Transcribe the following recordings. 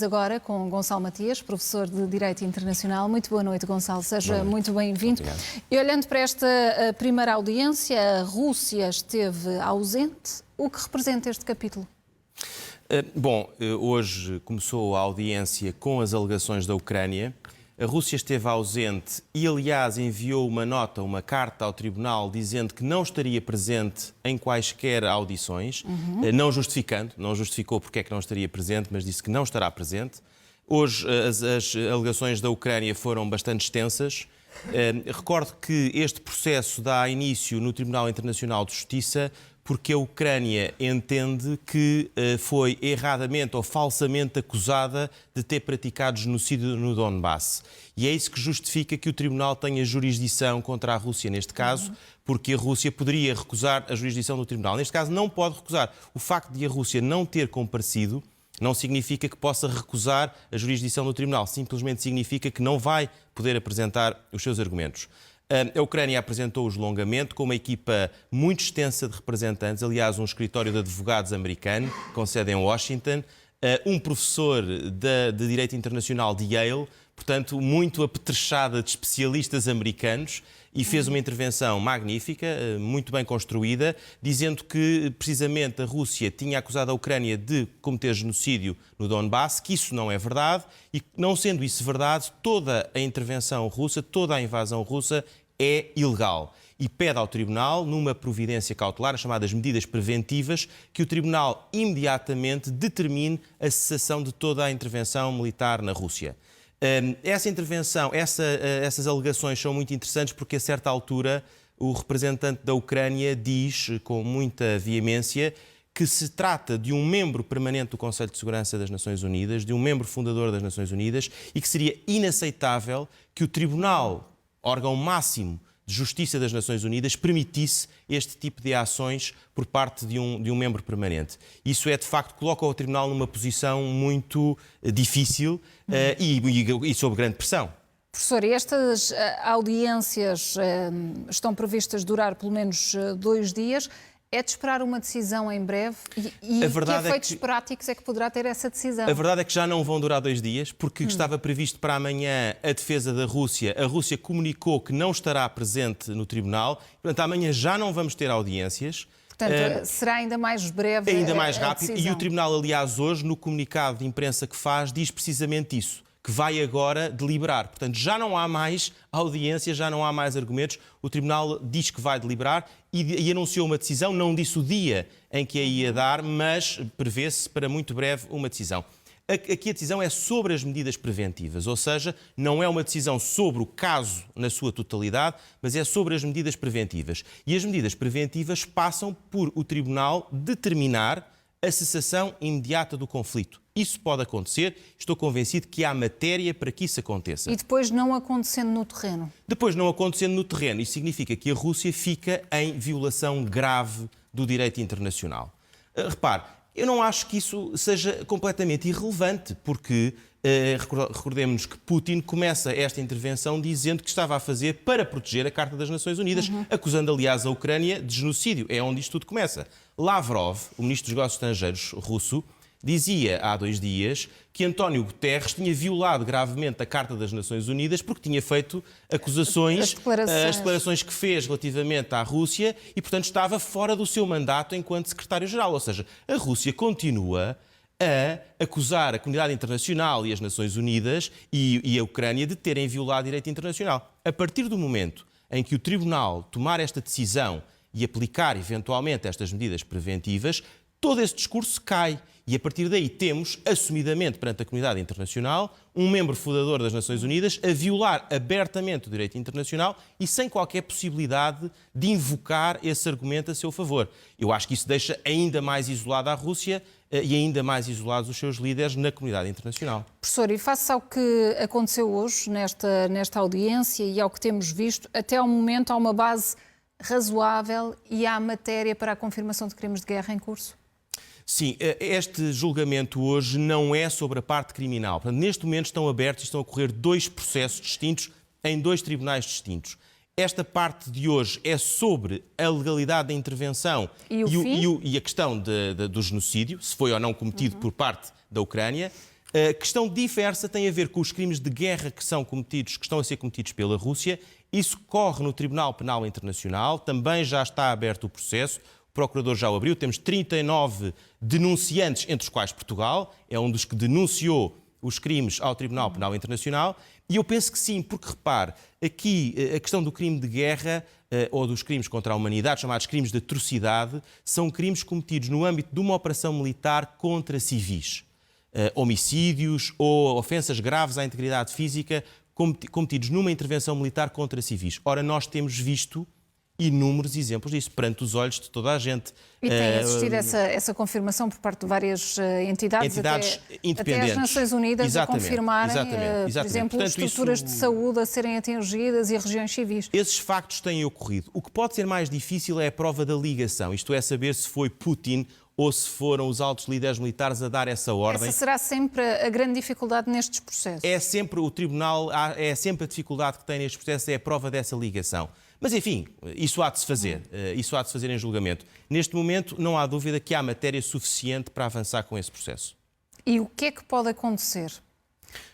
Agora com Gonçalo Matias, professor de Direito Internacional. Muito boa noite, Gonçalo. Seja muito bem-vindo. E olhando para esta primeira audiência, a Rússia esteve ausente. O que representa este capítulo? Bom, hoje começou a audiência com as alegações da Ucrânia. A Rússia esteve ausente e, aliás, enviou uma nota, uma carta ao Tribunal dizendo que não estaria presente em quaisquer audições, não justificou porque é que não estaria presente, mas disse que não estará presente. Hoje as alegações da Ucrânia foram bastante extensas. Recordo que este processo dá início no Tribunal Internacional de Justiça porque a Ucrânia entende que foi erradamente ou falsamente acusada de ter praticado genocídio no Donbass. E é isso que justifica que o Tribunal tenha jurisdição contra a Rússia, neste caso, porque a Rússia poderia recusar a jurisdição do Tribunal. Neste caso, não pode recusar. O facto de a Rússia não ter comparecido não significa que possa recusar a jurisdição do Tribunal. Simplesmente significa que não vai poder apresentar os seus argumentos. A Ucrânia apresentou o julgamento com uma equipa muito extensa de representantes, aliás, um escritório de advogados americano, com sede em Washington, um professor de Direito Internacional de Yale, portanto, muito apetrechada de especialistas americanos, e fez uma intervenção magnífica, muito bem construída, dizendo que, precisamente, a Rússia tinha acusado a Ucrânia de cometer genocídio no Donbass, que isso não é verdade, e, não sendo isso verdade, toda a intervenção russa, toda a invasão russa é ilegal. E pede ao Tribunal, numa providência cautelar, chamadas medidas preventivas, que o Tribunal imediatamente determine a cessação de toda a intervenção militar na Rússia. Essa intervenção, essas alegações são muito interessantes porque, a certa altura, o representante da Ucrânia diz, com muita veemência, que se trata de um membro permanente do Conselho de Segurança das Nações Unidas, de um membro fundador das Nações Unidas, e que seria inaceitável que o Tribunal, órgão máximo de Justiça das Nações Unidas, permitisse este tipo de ações por parte de um membro permanente. Isso de facto, coloca o Tribunal numa posição muito difícil e sob grande pressão. Professor, estas audiências estão previstas durar pelo menos 2 dias. É de esperar uma decisão em breve? E que efeitos práticos é que poderá ter essa decisão? A verdade é que já não vão durar 2 dias, porque estava previsto para amanhã a defesa da Rússia. A Rússia comunicou que não estará presente no Tribunal. Portanto, amanhã já não vamos ter audiências. Portanto, será ainda mais breve ainda mais rápido. decisão. E o Tribunal, aliás, hoje, no comunicado de imprensa que faz, diz precisamente isso, que vai agora deliberar. Portanto, já não há mais audiências, já não há mais argumentos. O Tribunal diz que vai deliberar e anunciou uma decisão, não disse o dia em que a ia dar, mas prevê-se para muito breve uma decisão. Aqui a decisão é sobre as medidas preventivas, ou seja, não é uma decisão sobre o caso na sua totalidade, mas é sobre as medidas preventivas. E as medidas preventivas passam por o Tribunal determinar a cessação imediata do conflito. Isso pode acontecer, estou convencido que há matéria para que isso aconteça. E depois não acontecendo no terreno? Depois não acontecendo no terreno, isso significa que a Rússia fica em violação grave do direito internacional. Repare, eu não acho que isso seja completamente irrelevante, porque recordemos que Putin começa esta intervenção dizendo que estava a fazer para proteger a Carta das Nações Unidas, acusando, aliás, a Ucrânia de genocídio. É onde isto tudo começa. Lavrov, o ministro dos Negócios Estrangeiros russo, dizia há 2 dias que António Guterres tinha violado gravemente a Carta das Nações Unidas porque tinha feito acusações, as declarações que fez relativamente à Rússia e, portanto, estava fora do seu mandato enquanto secretário-geral. Ou seja, a Rússia continua a acusar a comunidade internacional e as Nações Unidas e a Ucrânia de terem violado direito internacional. A partir do momento em que o Tribunal tomar esta decisão e aplicar, eventualmente, estas medidas preventivas, todo esse discurso cai. E a partir daí temos, assumidamente perante a comunidade internacional, um membro fundador das Nações Unidas a violar abertamente o direito internacional e sem qualquer possibilidade de invocar esse argumento a seu favor. Eu acho que isso deixa ainda mais isolada a Rússia e ainda mais isolados os seus líderes na comunidade internacional. Professor, e face ao que aconteceu hoje nesta audiência e ao que temos visto, até ao momento há uma base razoável e há matéria para a confirmação de crimes de guerra em curso? Sim, este julgamento hoje não é sobre a parte criminal. Portanto, neste momento estão abertos e estão a correr 2 processos distintos em 2 tribunais distintos. Esta parte de hoje é sobre a legalidade da intervenção e a questão do genocídio, se foi ou não cometido por parte da Ucrânia. A questão diversa tem a ver com os crimes de guerra que estão a ser cometidos pela Rússia. Isso corre no Tribunal Penal Internacional, também já está aberto o processo, o Procurador já o abriu, temos 39 denunciantes, entre os quais Portugal, é um dos que denunciou os crimes ao Tribunal Penal Internacional, e eu penso que sim, porque repare, aqui a questão do crime de guerra ou dos crimes contra a humanidade, chamados crimes de atrocidade, são crimes cometidos no âmbito de uma operação militar contra civis. Homicídios ou ofensas graves à integridade física cometidos numa intervenção militar contra civis. Ora, nós temos visto inúmeros exemplos disso, perante os olhos de toda a gente. E tem existido essa confirmação por parte de várias entidades independentes. Até as Nações Unidas Exatamente, a confirmarem, exatamente. por exemplo, Portanto, estruturas de saúde a serem atingidas e regiões civis. Esses factos têm ocorrido. O que pode ser mais difícil é a prova da ligação, isto é, saber se foi Putin ou se foram os altos líderes militares a dar essa ordem. Essa será sempre a grande dificuldade nestes processos. É sempre o Tribunal, é sempre a dificuldade que tem nestes processos, é a prova dessa ligação. Mas, enfim, isso há de se fazer. Isso há de se fazer em julgamento. Neste momento, não há dúvida que há matéria suficiente para avançar com esse processo. E o que é que pode acontecer?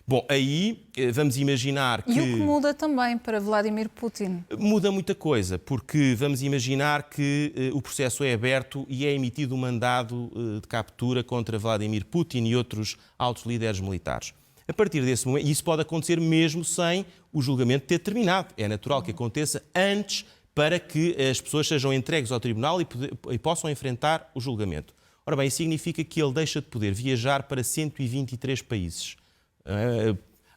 Bom, aí vamos imaginar que... E o que muda também para Vladimir Putin? Muda muita coisa, porque vamos imaginar que o processo é aberto e é emitido um mandado de captura contra Vladimir Putin e outros altos líderes militares. A partir desse momento, e isso pode acontecer mesmo sem o julgamento ter terminado. É natural que aconteça antes para que as pessoas sejam entregues ao tribunal e possam enfrentar o julgamento. Ora bem, isso significa que ele deixa de poder viajar para 123 países.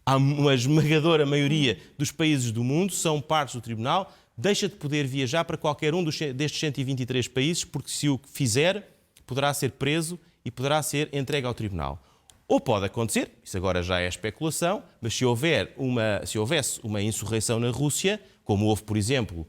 Há uma esmagadora maioria dos países do mundo, são partes do tribunal, deixa de poder viajar para qualquer um destes 123 países, porque se o fizer, poderá ser preso e poderá ser entregue ao tribunal. Ou pode acontecer, isso agora já é especulação, mas se houvesse uma insurreição na Rússia, como houve, por exemplo,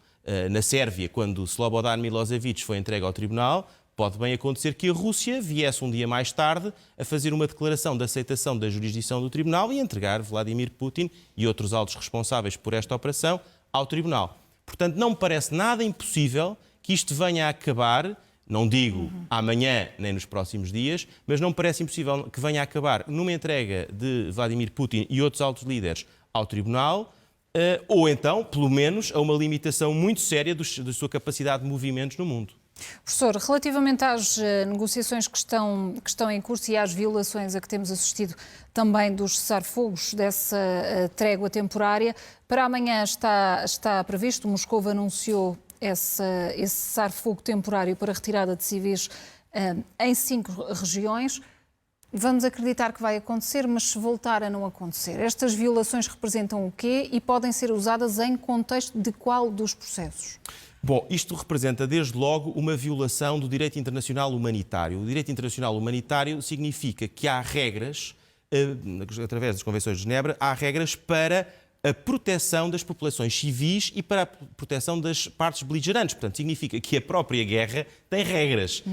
na Sérvia, quando Slobodan Milosevic foi entregue ao tribunal, pode bem acontecer que a Rússia viesse um dia mais tarde a fazer uma declaração de aceitação da jurisdição do tribunal e entregar Vladimir Putin e outros altos responsáveis por esta operação ao tribunal. Portanto, não me parece nada impossível que isto venha a acabar, não digo amanhã nem nos próximos dias, mas não me parece impossível que venha a acabar numa entrega de Vladimir Putin e outros altos líderes ao tribunal, ou então, pelo menos, a uma limitação muito séria da sua capacidade de movimentos no mundo. Professor, relativamente às negociações que estão em curso e às violações a que temos assistido também dos cessar-fogos dessa trégua temporária, para amanhã está previsto, Moscou anunciou esse cessar-fogo temporário para retirada de civis em 5 regiões. Vamos acreditar que vai acontecer, mas se voltar a não acontecer, estas violações representam o quê e podem ser usadas em contexto de qual dos processos? Bom, isto representa desde logo uma violação do direito internacional humanitário. O direito internacional humanitário significa que há regras, através das Convenções de Genebra, há regras para a proteção das populações civis e para a proteção das partes beligerantes. Portanto, significa que a própria guerra tem regras.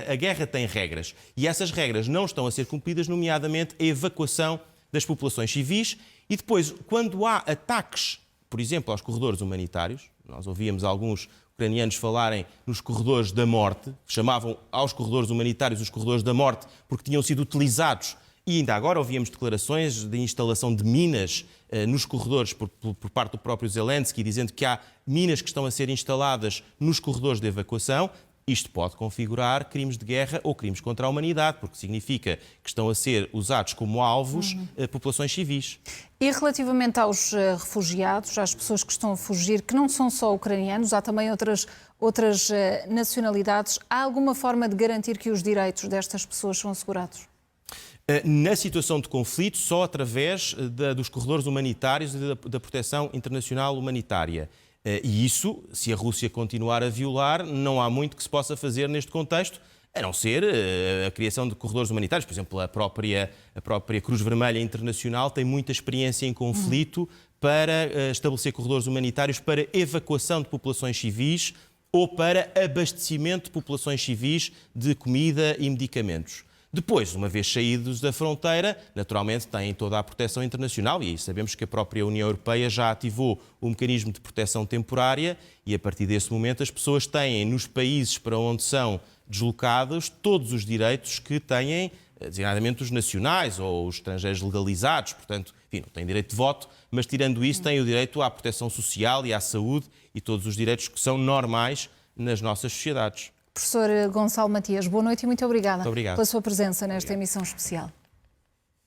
A guerra tem regras. E essas regras não estão a ser cumpridas, nomeadamente a evacuação das populações civis. E depois, quando há ataques, por exemplo, aos corredores humanitários, nós ouvíamos alguns ucranianos falarem nos corredores da morte, chamavam aos corredores humanitários os corredores da morte porque tinham sido utilizados. E ainda agora ouvíamos declarações de instalação de minas nos corredores por parte do próprio Zelensky, dizendo que há minas que estão a ser instaladas nos corredores de evacuação. Isto pode configurar crimes de guerra ou crimes contra a humanidade, porque significa que estão a ser usados como alvos populações civis. E relativamente aos refugiados, às pessoas que estão a fugir, que não são só ucranianos, há também outras nacionalidades, há alguma forma de garantir que os direitos destas pessoas são assegurados? Na situação de conflito, só através dos corredores humanitários e da proteção internacional humanitária. E isso, se a Rússia continuar a violar, não há muito que se possa fazer neste contexto, a não ser a criação de corredores humanitários. Por exemplo, a própria Cruz Vermelha Internacional tem muita experiência em conflito para estabelecer corredores humanitários para evacuação de populações civis ou para abastecimento de populações civis de comida e medicamentos. Depois, uma vez saídos da fronteira, naturalmente têm toda a proteção internacional e sabemos que a própria União Europeia já ativou o mecanismo de proteção temporária e a partir desse momento as pessoas têm nos países para onde são deslocadas todos os direitos que têm designadamente os nacionais ou os estrangeiros legalizados, portanto, enfim, não têm direito de voto, mas tirando isso têm o direito à proteção social e à saúde e todos os direitos que são normais nas nossas sociedades. Professor Gonçalo Matias, boa noite e muito obrigada Muito obrigado. pela sua presença nesta emissão especial.